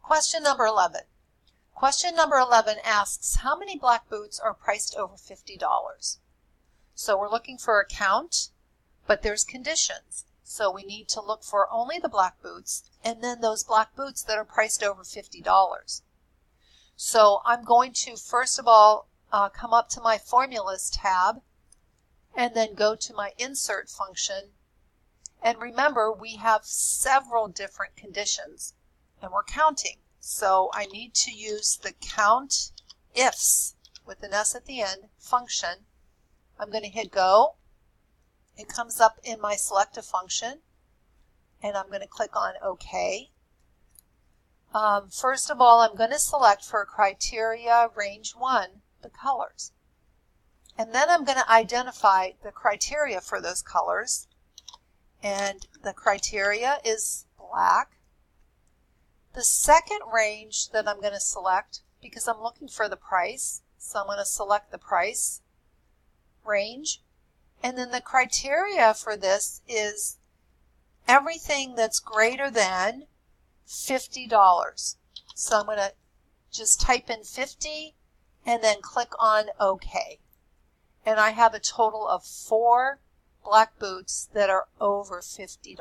Question number 11. Question number 11 asks, how many black boots are priced over $50? So we're looking for a count, but there's conditions. So we need to look for only the black boots and then those black boots that are priced over $50. So I'm going to first of all come up to my formulas tab and then go to my insert function. And remember, we have several different conditions and we're counting. So I need to use the COUNTIFS with an S at the end function. I'm going to hit go. It comes up in my select a function and I'm going to click on OK. First of all, I'm going to select for criteria range 1 the colors. And then I'm going to identify the criteria for those colors. And the criteria is black. The second range that I'm going to select, because I'm looking for the price, so I'm going to select the price range. And then the criteria for this is everything that's greater than $50. So I'm going to just type in 50 and then click on OK. And I have a total of 4 black boots that are over $50.